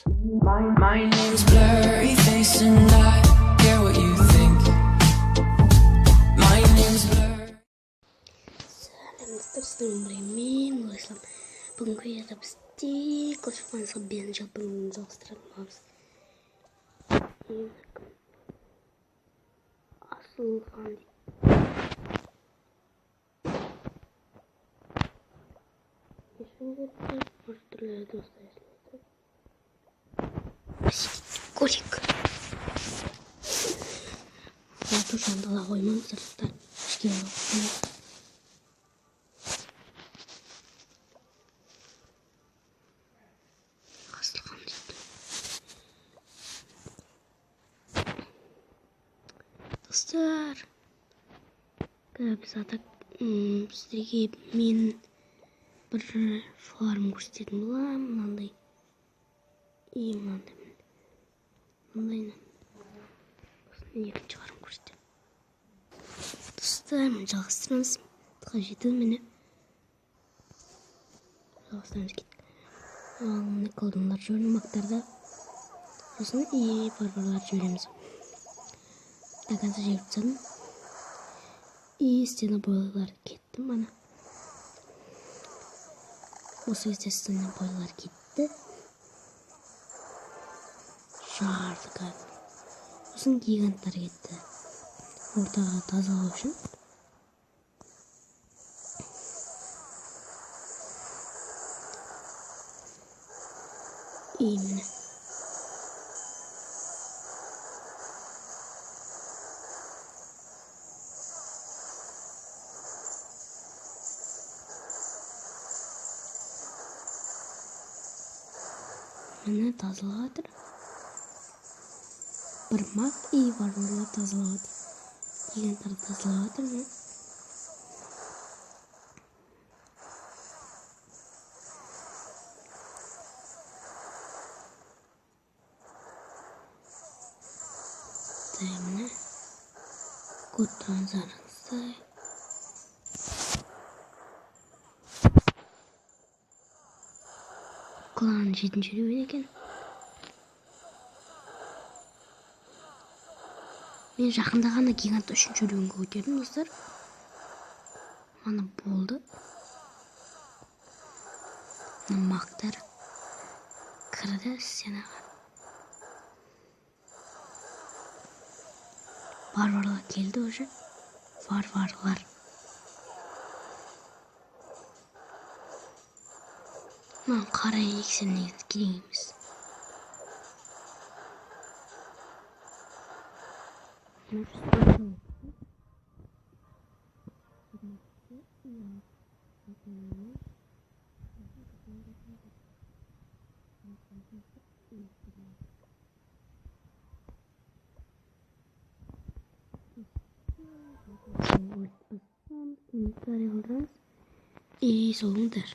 My name's blurry face and I care what you think. My name's blurry. Мен Владислав. Бүгінгі етапсте көшіп бен жалпын жалғастырамыз. Асылхан түрлі достар котик. Душандала қоймаңыздар. Асылхан дейді. Достар, сіздерге мен бір фарм көрсететін боламын. Мынандай екінші фарм көрсетемін. Достар, мен жалғастырамыз. Қажеті мені жалғастырамыз кеттік. Мына колдыңлар жібердім мақтарда. Сосын барбарлар жібереміз. До конца жіберіп тастадым. Стена бойлар кетті мана. Осы кезде стена бойлар кетті. Жарды қазір. Сосын гиганттар кетті. Ортаға тазалау үшін. Міне. Міне тазалатыр. Бір мақ барбарлар тазалатыр. Гиганттар тазалатыр. Міне көріп тұрғандарыңыздай клан 7-ші ревен екен. Мен жақында ғана гигант 3-ші ревенге көтердім достар. Мана болды. Мақтар кірді стенаға. Барбарлар келді уже. Барбарлар. Маған қара елексер негізі керек емес. Комментарий қалдырыңыз. Солыңдар.